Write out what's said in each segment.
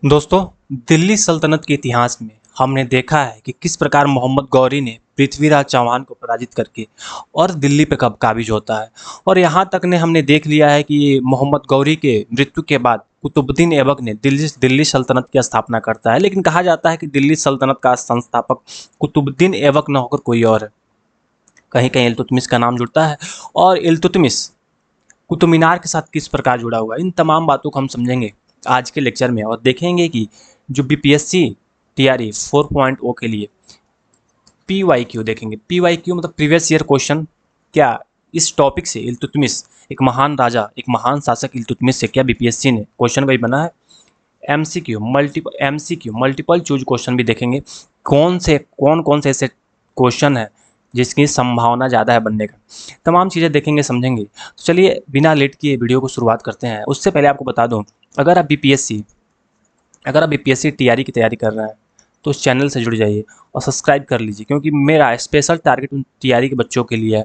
दोस्तों, दिल्ली सल्तनत के इतिहास में हमने देखा है कि किस प्रकार मोहम्मद गौरी ने पृथ्वीराज चौहान को पराजित करके और दिल्ली पे कब काबिज होता है। और यहाँ तक ने हमने देख लिया है कि मोहम्मद गौरी के मृत्यु के बाद कुतुबुद्दीन ऐबक ने दिल्ली सल्तनत की स्थापना करता है। लेकिन कहा जाता है कि दिल्ली सल्तनत का संस्थापक कुतुबुद्दीन ऐबक न होकर कोई और है। कहीं कहीं इल्तुतमिश का नाम जुड़ता है। और इल्तुतमिश कुतुब मीनार के साथ किस प्रकार जुड़ा हुआ है, इन तमाम बातों को हम समझेंगे आज के लेक्चर में। और देखेंगे कि जो बीपीएससी टीआरई 4.0 के लिए पीवाईक्यू देखेंगे। पीवाईक्यू मतलब प्रीवियस ईयर क्वेश्चन, क्या इस टॉपिक से इल्तुतमिश एक महान राजा, एक महान शासक इल्तुतमिश से क्या बीपीएससी ने क्वेश्चन वही बना है। एमसीक्यू मल्टीपल चूज क्वेश्चन भी देखेंगे। कौन कौन से ऐसे क्वेश्चन है जिसकी संभावना ज़्यादा है बनने का, तमाम चीज़ें देखेंगे, समझेंगे। तो चलिए बिना लेट किए वीडियो को शुरुआत करते हैं। उससे पहले आपको बता दूं, अगर आप बीपीएससी टीआरई की तैयारी कर रहे हैं तो उस चैनल से जुड़ जाइए और सब्सक्राइब कर लीजिए, क्योंकि मेरा स्पेशल टारगेट उन टीआरई के बच्चों के लिए है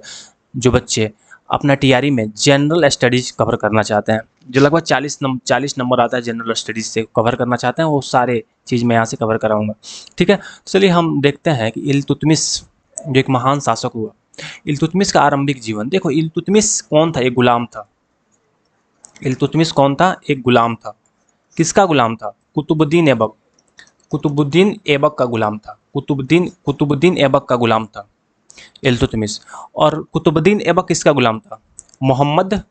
जो बच्चे अपना टीआरई में जनरल स्टडीज़ कवर करना चाहते हैं। जो लगभग 40 नंबर आता है जनरल स्टडीज़ से कवर करना चाहते हैं, वो सारे चीज़ मैं यहाँ से कवर कराऊंगा। ठीक है, चलिए हम देखते हैं कि इल्तुतमिश जो एक महान शासक हुआ, इल्तुतमिश का आरंभिक जीवन। देखो, इल्तुतमिश कौन था? एक गुलाम था। इल्तुतमिश कौन था? एक गुलाम था। किसका गुलाम था? कुतुबुद्दीन ऐबक। कुतुबुद्दीन ऐबक का गुलाम था। कुतुबुद्दीन ऐबक का गुलाम था इल्तुतमिश। और कुतुबुद्दीन ऐबक किसका गुलाम था? मोहम्मद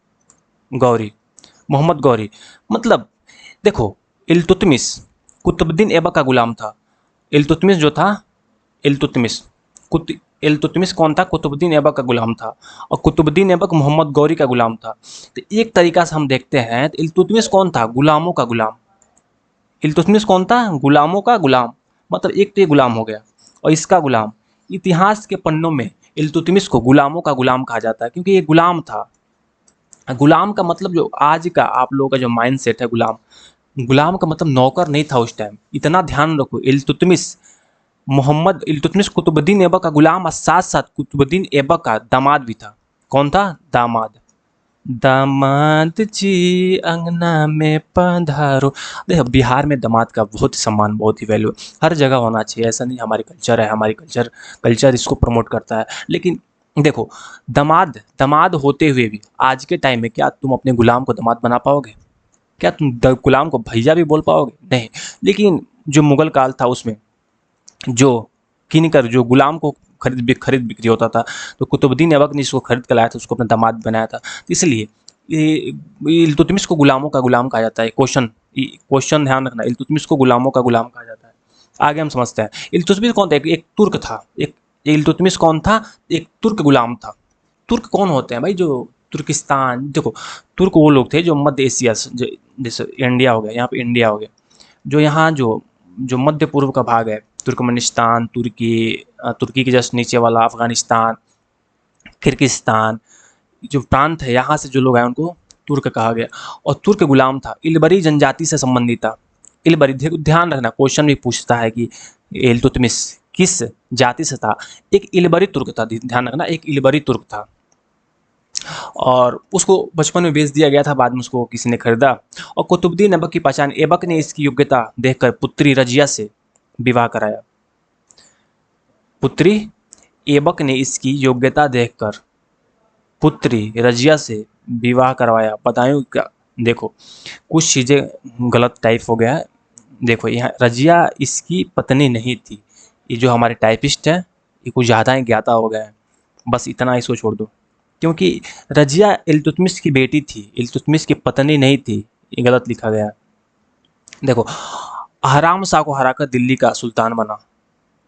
गौरी। मोहम्मद गौरी मतलब, देखो, इल्तुतमिश कुतुबुद्दीन ऐबक का गुलाम था। इल्तुतमिश जो था, इल्तुतमिश कुत इल्तुतमिश कौन था? कुतुबुद्दीन ऐबक का गुलाम था। और कुतुबुद्दीन ऐबक मोहम्मद गौरी का गुलाम था। तो एक तरीका से हम देखते हैं तो इल्तुतमिश कौन था? गुलामों का गुलाम। इल्तुतमिश कौन था? गुलामों का गुलाम। मतलब एक तो ये गुलाम हो गया और इसका गुलाम। इतिहास के पन्नों में इल्तुतमिश को गुलामों का गुलाम कहा जाता है, क्योंकि ये गुलाम था। गुलाम का मतलब, जो आज का आप लोगों का जो माइंड सेट है, गुलाम, गुलाम का मतलब नौकर नहीं था उस टाइम। इतना ध्यान रखो, इल्तुतमिश कुतुबुद्दीन ऐबक का गुलाम और साथ साथ कुतुबुद्दीन ऐबक का दामाद भी था। कौन था? दामाद। दामाद जी अंगना में पधारो। देखो, बिहार में दामाद का बहुत ही सम्मान, बहुत ही वैल्यू हर जगह होना चाहिए। ऐसा नहीं, हमारी कल्चर है, हमारी कल्चर इसको प्रमोट करता है। लेकिन देखो, दामाद दामाद होते हुए भी आज के टाइम में क्या तुम अपने गुलाम को दामाद बना पाओगे? क्या तुम गुलाम को भैया भी बोल पाओगे? नहीं। लेकिन जो मुगल काल था, उसमें जो किनकर जो गुलाम को खरीद बिक्री होता था, तो कुतुबुद्दीन ऐबक ने इसको खरीद कर लाया था, उसको अपना दामाद बनाया था। इसलिए इल्तुतमिश को गुलामों का गुलाम कहा जाता है। क्वेश्चन ध्यान रखना, इल्तुतमिश को गुलामों का गुलाम कहा जाता है। आगे हम समझते हैं, इल्तुतमिश कौन था? एक तुर्क था। एक इल्तुतमिश कौन था? एक तुर्क गुलाम था। तुर्क कौन होते हैं भाई? जो तुर्किस्तान, देखो, तुर्क वो लोग थे जो मध्य एशिया से, जैसे इंडिया हो गया, यहाँ पे इंडिया हो गया, जो यहाँ जो जो मध्य पूर्व का भाग है, तुर्कमेनिस्तान, तुर्की के जस्ट नीचे वाला अफगानिस्तान, किर्गिस्तान, जो प्रांत है, यहाँ से जो लोग आए उनको तुर्क कहा गया। और तुर्क गुलाम था, इलबरी जनजाति से संबंधित था। इलबरी, ध्यान रखना, क्वेश्चन भी पूछता है कि इल्तुतमिश किस जाति से था। एक इलबरी तुर्क था, ध्यान रखना, एक इलबरी तुर्क था। और उसको बचपन में बेच दिया गया था, बाद में उसको किसी ने खरीदा। और कुतुबुद्दीन ऐबक की पहचान, ऐबक ने इसकी योग्यता देखकर पुत्री रजिया से विवाह कराया। पुत्री ऐबक ने इसकी योग्यता देखकर पुत्री रजिया से विवाह करवाया। बताऊं क्या? देखो, कुछ चीज़ें गलत टाइप हो गया है। देखो, यहाँ रजिया इसकी पत्नी नहीं थी। ये जो हमारे टाइपिस्ट हैं, ये कुछ ज़्यादा ही ज्ञाता हो गया है। बस इतना इसको छोड़ दो, क्योंकि रजिया इल्तुतमिश की बेटी थी, इल्तुतमिश की पत्नी नहीं थी। ये गलत लिखा गया है। देखो, आराम शाह को हराकर दिल्ली का सुल्तान बना।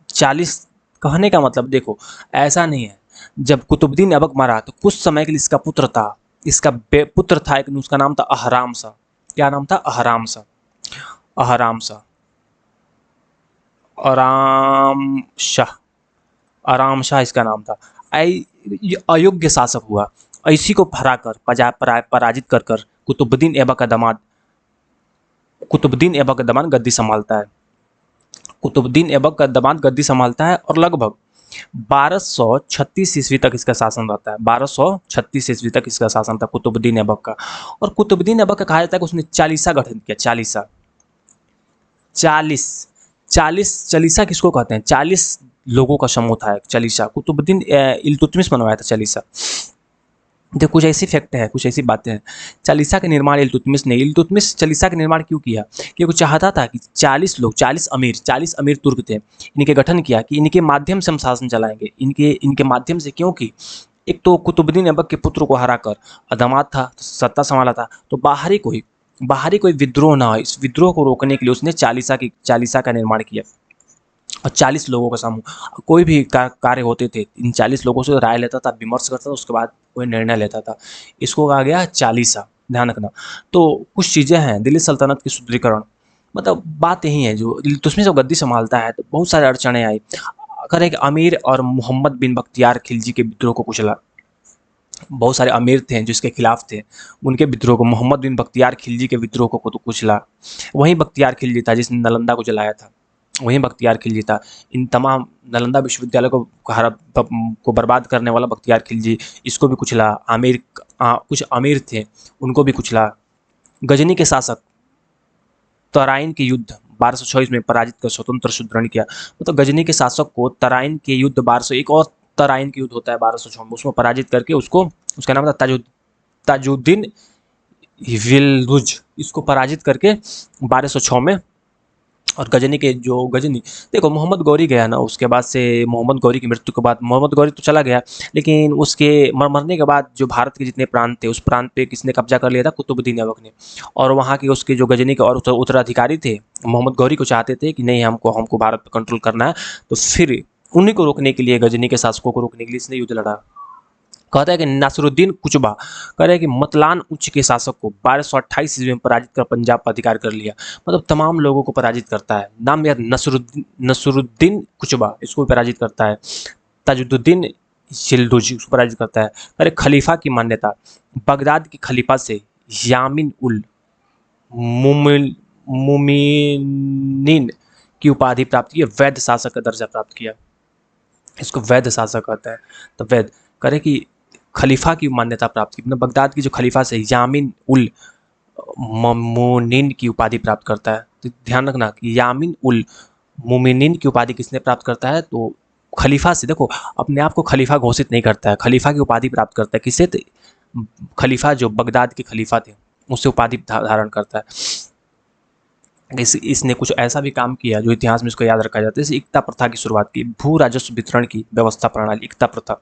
40, कहने का मतलब, देखो, ऐसा नहीं है। जब कुतुबुद्दीन ऐबक मरा तो कुछ समय के लिए इसका पुत्र था, पुत्र था एक, उसका नाम था अहराम शाह। क्या नाम था? अहराम शाह। अहराम शाह, आराम शाह, आराम शाह इसका नाम था। ये अयोग्य शासक हुआ। इसी को हराकर, पराजित कर कर कुतुबुद्दीन ऐबक का दामाद गद्दी संभालता है। कुतुबुद्दीन ऐबक का दामाद गद्दी संभालता है और लगभग 1236 ईस्वी तक इसका शासन रहता है। 1236 ईस्वी तक इसका शासन था कुतुबुद्दीन ऐबक का। और कुतुबुद्दीन ऐबक का कहा जाता है कि उसने चालीसा गठन किया। चालीसा, 40 40 चालीसा किसको कहते हैं? 40 लोगों का समूह था एक चालीसा। कुतुबुद्दीन इल्तुतमिश बनवाया था चालीसा। देखो कुछ ऐसी फैक्ट है, कुछ ऐसी बातें हैं। चालीसा का निर्माण इल्तुतमिश ने, इल्तुतमिश चालीसा का निर्माण क्यों किया? कि वो चाहता था कि 40 लोग, 40 अमीर तुर्क थे, इनके गठन किया कि इनके माध्यम से हम शासन चलाएंगे, इनके इनके माध्यम से। क्योंकि एक तो कुतुबुद्दीन ऐबक के पुत्र को हराकर दामाद था, तो सत्ता संभाला था, तो बाहरी कोई विद्रोह ना हो, इस विद्रोह को रोकने के लिए उसने चालीसा का निर्माण किया। और 40 लोगों का समूह, कोई भी कार्य होते थे इन 40 लोगों से राय लेता था, विमर्श करता था, उसके बाद कोई निर्णय लेता था। इसको कहा गया चालीसा, ध्यान रखना। तो कुछ चीज़ें हैं, दिल्ली सल्तनत की सुदृढ़ीकरण, मतलब बात यही है। जो इल्तुतमिश जब गद्दी संभालता है तो बहुत सारे अड़चने आई। अगर एक अमीर और मोहम्मद बिन बख्तियार खिलजी के विद्रोह को कुचला, बहुत सारे अमीर थे जिसके खिलाफ थे, उनके विद्रोह को, मोहम्मद बिन बख्तियार खिलजी के विद्रोह को कुचला। वही बख्तियार खिलजी था जिसने नालंदा को जलाया था, वही बख्तियार खिलजी था। इन तमाम नालंदा विश्वविद्यालय को बर्बाद करने वाला बख्तियार खिलजी, इसको भी कुचला। कुछ अमीर थे उनको भी कुचला। गजनी के शासक तराइन के युद्ध 1226 में पराजित कर स्वतंत्र सुदृढ़ किया। मतलब गजनी के शासक को तराइन के युद्ध 1200, एक और तराइन के युद्ध होता है 1206 में, उसमें पराजित करके उसको, उसका नाम था ताजुद्दीन विल्दुज, इसको पराजित करके 1206 में। और गजनी के जो गजनी, देखो मोहम्मद गौरी गया ना, उसके बाद से मोहम्मद गौरी की मृत्यु के बाद, मोहम्मद गौरी तो चला गया, लेकिन उसके मरने के बाद जो भारत के जितने प्रांत थे, उस प्रांत पे किसने कब्जा कर लिया था? कुतुबुद्दीन ऐबक ने। और वहाँ के उसके जो गजनी के और उत्तराधिकारी थे, मोहम्मद गौरी को चाहते थे कि नहीं, हमको भारत पर कंट्रोल करना है। तो फिर उन्हीं को रोकने के लिए, गजनी के शासकों को रोकने के लिए इसने युद्ध लड़ा। कहता है कि नासिरुद्दीन कुचबा, कह रहे हैं कि मतलान उच्च के शासक को 1228 ईस्वी में पराजित कर पंजाब पर अधिकार कर लिया। मतलब तमाम लोगों को पराजित करता है। नाम याद, नसरुद्दीन कुचबा, इसको भी पराजित करता है। ताजुद्दीन यिल्दुज, उसको पराजित करता है। अरे खलीफा की मान्यता, बगदाद के खलीफा से यामिन उल मुमिनीन की उपाधि प्राप्त की, वैध शासक का दर्जा प्राप्त किया। इसको वैध शासक कहता है। तो वैध करे कि खलीफा की मान्यता प्राप्त की, मतलब बगदाद की जो खलीफा से यामिन उल मुमिनीन की उपाधि प्राप्त करता है। तो ध्यान रखना कि यामिन उल मुमिनीन की उपाधि किसने प्राप्त करता है? तो खलीफा से। देखो अपने आप को खलीफा घोषित नहीं करता है, खलीफा की उपाधि प्राप्त करता है। किससे? खलीफा जो बगदाद के खलीफा थे, उससे उपाधि धारण करता है। इसने कुछ ऐसा भी काम किया जो इतिहास में इसको याद रखा जाता है। जैसे इक्ता प्रथा की शुरुआत की, भू राजस्व वितरण की व्यवस्था प्रणाली, इक्ता प्रथा।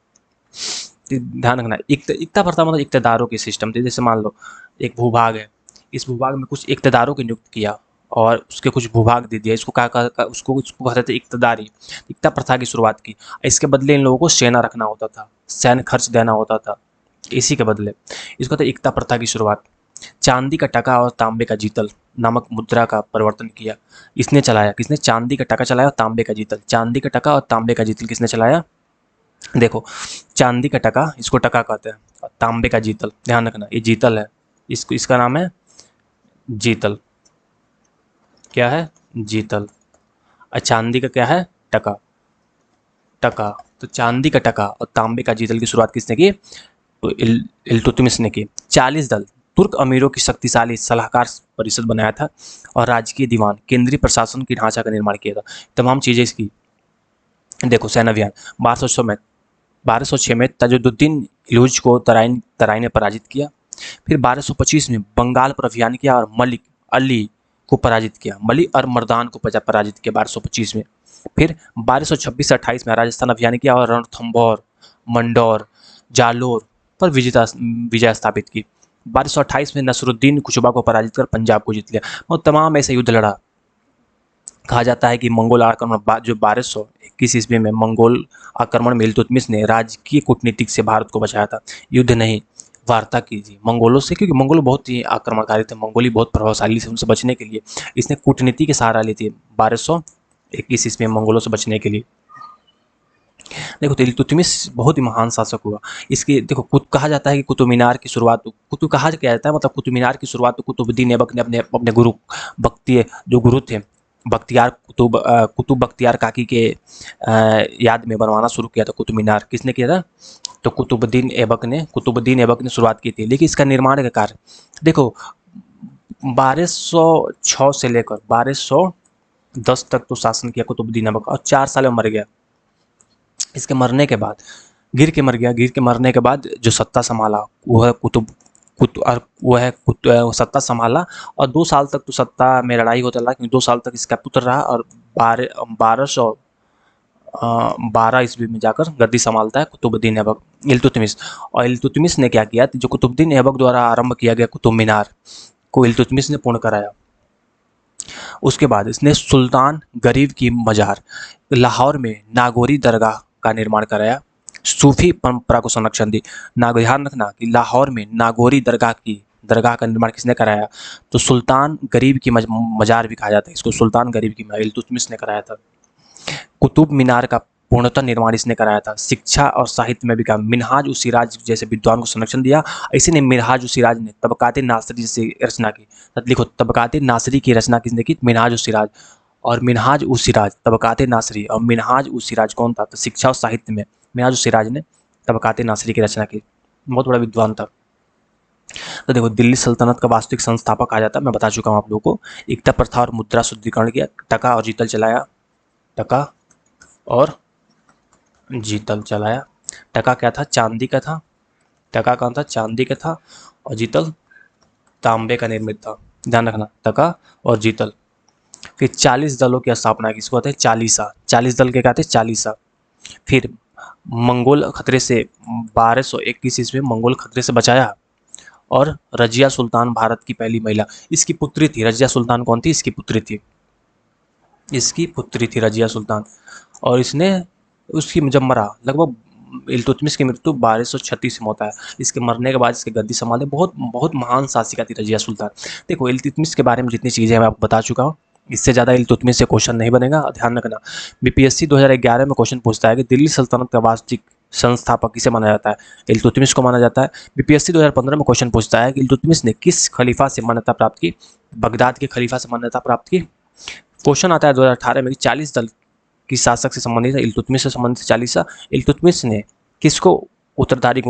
ध्यान रखना, इक्ता प्रथा मतलब इक्तदारों की सिस्टम थी। जैसे मान लो एक भूभाग है, इस भूभाग में कुछ इक्तदारों की नियुक्त किया और उसके कुछ भूभाग दे दिया, इसको उसको कहते थे इक्तदारी। इक्ता प्रथा की शुरुआत की। इसके बदले इन लोगों को सेना रखना होता था, सैन्य खर्च देना होता था, इसी के बदले। इसको कहते इक्ता प्रथा की शुरुआत। चांदी का टका और तांबे का जीतल नामक मुद्रा का परिवर्तन किया, इसने चलाया। किसने? चांदी का टका चलाया और तांबे का जीतल। चांदी का टका और तांबे का जीतल किसने चलाया? देखो चांदी का टका, इसको टका कहते हैं, और तांबे का जीतल, ध्यान रखना ये जीतल है, इसका नाम है जीतल। क्या है? जीतल। और चांदी का क्या है? टका। टका। तो चांदी का टका और तांबे का जीतल की शुरुआत किसने की? तो इल्तुतमिश ने की। 40 दल तुर्क अमीरों की शक्तिशाली सलाहकार परिषद बनाया था और राजकीय दीवान, केंद्रीय प्रशासन की ढांचा का निर्माण किया था। तमाम चीजें इसकी। देखो सैन्य अभियान 1206 में ताजुद्दीन इलूज को तराइन ने पराजित किया। फिर 1225 में बंगाल पर अभियान किया और मलिक अली को पराजित किया, मलिक और मर्दान को पराजित किया 1225 में। फिर 1226 से 28 में राजस्थान अभियान किया और रणथंभौर, मंडौर, जालोर पर विजय स्थापित की। 1228 में नसरुद्दीन कुचबा को पराजित कर पंजाब को जीत लिया। और तमाम ऐसे युद्ध लड़ा। कहा जाता है कि मंगोल आक्रमण जो 1221 ईस्वी में मंगोल आक्रमण में इल्तुतमिश ने राजकीय कूटनीतिक से भारत को बचाया था। युद्ध नहीं, वार्ता कीजिए मंगोलों से, क्योंकि मंगोल बहुत ही आक्रमणकारी थे, मंगोली बहुत प्रभावशाली थे। उनसे बचने के लिए इसने कूटनीति की सहारा ली थी 1221 ईस्वी में मंगोलों से बचने के लिए। देखो तो इल्तुतमिश बहुत ही महान शासक हुआ। इसकी देखो कहा जाता है कि कुतुब मीनार की शुरुआत, कुतुब कहा जाता है, मतलब कुतुब मीनार की शुरुआत तो कुतुबुद्दीन ऐबक ने अपने गुरु जो गुरु थे कुतुब बख्तियार काकी के याद में बनवाना शुरू किया था कुतुब मीनार। किसने किया था? तो कुतुबुद्दीन ऐबक ने शुरुआत की थी। लेकिन इसका निर्माण का कार्य देखो 1206 से लेकर 1200 10 तक तो शासन किया कुतुबुद्दीन ऐबक और 4 साल में मर गया। इसके मरने के बाद गिर के मर गया। गिर के मरने के बाद जो सत्ता संभाला वो है वो सत्ता संभाला और 2 साल तक तो सत्ता में लड़ाई होता रहा, क्योंकि 2 साल तक इसका पुत्र रहा और 1212 ईस्वी में जाकर गद्दी संभालता है कुतुबुद्दीन ऐबक इल्तुतमिश। और इल्तुतमिश ने क्या किया, जो कुतुबुद्दीन ऐबक द्वारा आरंभ किया गया कुतुब मीनार को इल्तुतमिश ने पूर्ण कराया। उसके बाद इसने सुल्तान गरीब की मजार लाहौर में नागौरी दरगाह का निर्माण कराया, सूफी परंपरा को संरक्षण दी। ध्यान रखना कि लाहौर में नागौरी दरगाह का निर्माण किसने कराया, तो सुल्तान गरीब की मजार भी कहा जाता है इसको, सुल्तान गरीब की मजार इल्तुतमिश ने कराया था। कुतुब मीनार का पूर्णतः निर्माण इसने कराया था। शिक्षा और साहित्य में भी काम, मिनहाज उस सिराज जैसे विद्वान को संरक्षण दिया। इसी ने मिनहाज उस सिराज ने तबकात नासरी जैसे रचना की। लिखो, तबकात नासरी की रचना किसने की, मिनहाज उस सिराज। और मिनहाज उस सिराज, तबकात नासरी और मिनहाज उस सिराज कौन था, तो शिक्षा और साहित्य में मिनहाज उस सिराज ने तबकात नासरी की रचना की। बहुत बड़ा विद्वान था। तो देखो, दिल्ली सल्तनत का वास्तविक संस्थापक कहा जाता है, मैं बता चुका हूँ आप लोगों को। एकता प्रथा और मुद्रा शुद्धिकरण किया, टका और जीतल चलाया। टका और जीतल चलाया। टका क्या था, चांदी का था। टका कौन था, चांदी का था। और जीतल तांबे का निर्मित था। ध्यान रखना, टका और जीतल। फिर 40 दलों की स्थापना की, इसको कहते हैं चालीसा। 40 दल के कहते हैं चालीसा। फिर मंगोल खतरे से 1221 ईस्वी में मंगोल खतरे से बचाया। और रजिया सुल्तान भारत की पहली महिला, इसकी पुत्री थी। रजिया सुल्तान कौन थी, इसकी पुत्री थी। इसकी पुत्री थी रजिया सुल्तान। और इसने उसकी जब मरा, लगभग इल्तुतमिश की मृत्यु 1236 में होता है। इसके मरने के बाद इसके गद्दी संभाले बहुत बहुत महान शासिका थी रजिया सुल्तान। देखो, इल्तुतमिश के बारे में जितनी चीज़ें मैं आपको बता चुका हूँ, इससे ज़्यादा इल्तुतमिश से क्वेश्चन नहीं बनेगा। ध्यान रखना, बीपीएससी 2011 में क्वेश्चन पूछता है कि दिल्ली सल्तनत का वास्तविक संस्थापक किसे माना जाता है, इल्तुतमिश को माना जाता है। बीपीएससी 2015 में क्वेश्चन पूछता है कि इल्तुतमिश ने किस खलीफा से मान्यता प्राप्त की, बगदाद के खलीफा से मान्यता प्राप्त की। क्वेश्चन आता है 2018 में कि 40 दल की शासक से संबंधित है, इल्तुतमिश से संबंधित 40। इल्तुतमिश ने किसको उत्तराधिकारी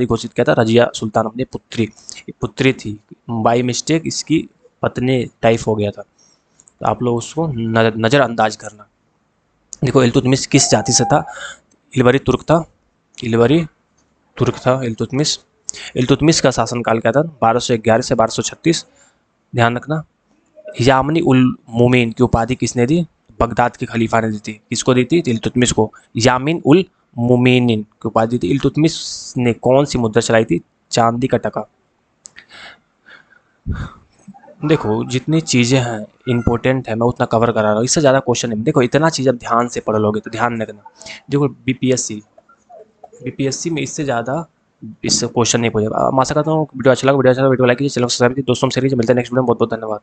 घोषित किया था, रजिया सुल्तान अपनी पुत्री थी। बाई मिस्टेक इसकी पत्नी टाइप हो गया था, तो आप लोग उसको नज़रअंदाज करना। देखो, इल्तुतमिश किस जाति से था, इलवरी तुर्क था। इलवरी तुर्क था इल्तुतमिश। इल्तुतमिश का शासनकाल क्या था, 1211 से 1236। ध्यान रखना, यामनी उल मोमिन की उपाधि किसने दी, बगदाद के खलीफा ने दी थी। किसको दी थी, इल्तुतमिश को। यामिन उल मोमिन की उपाधि दी थी। इल्तुतमिश ने कौन सी मुद्रा चलाई थी, चांदी का टका। देखो, जितनी चीज़ें हैं इंपॉर्टेंट है मैं उतना कवर करा रहा हूँ, इससे ज़्यादा क्वेश्चन नहीं। देखो, इतना चीज़ अब ध्यान से पढ़ लोगे तो ध्यान रखना। देखो, बीपीएससी में इससे ज़्यादा इससे क्वेश्चन नहीं पूछेगा। मैं आशा करता हूँ वीडियो अच्छा लगा। वीडियो लाइक कीजिए, चैनल को सब्सक्राइब कीजिए, दोस्तों से मिलते हैं नेक्स्ट वीडियो में। बहुत बहुत धन्यवाद।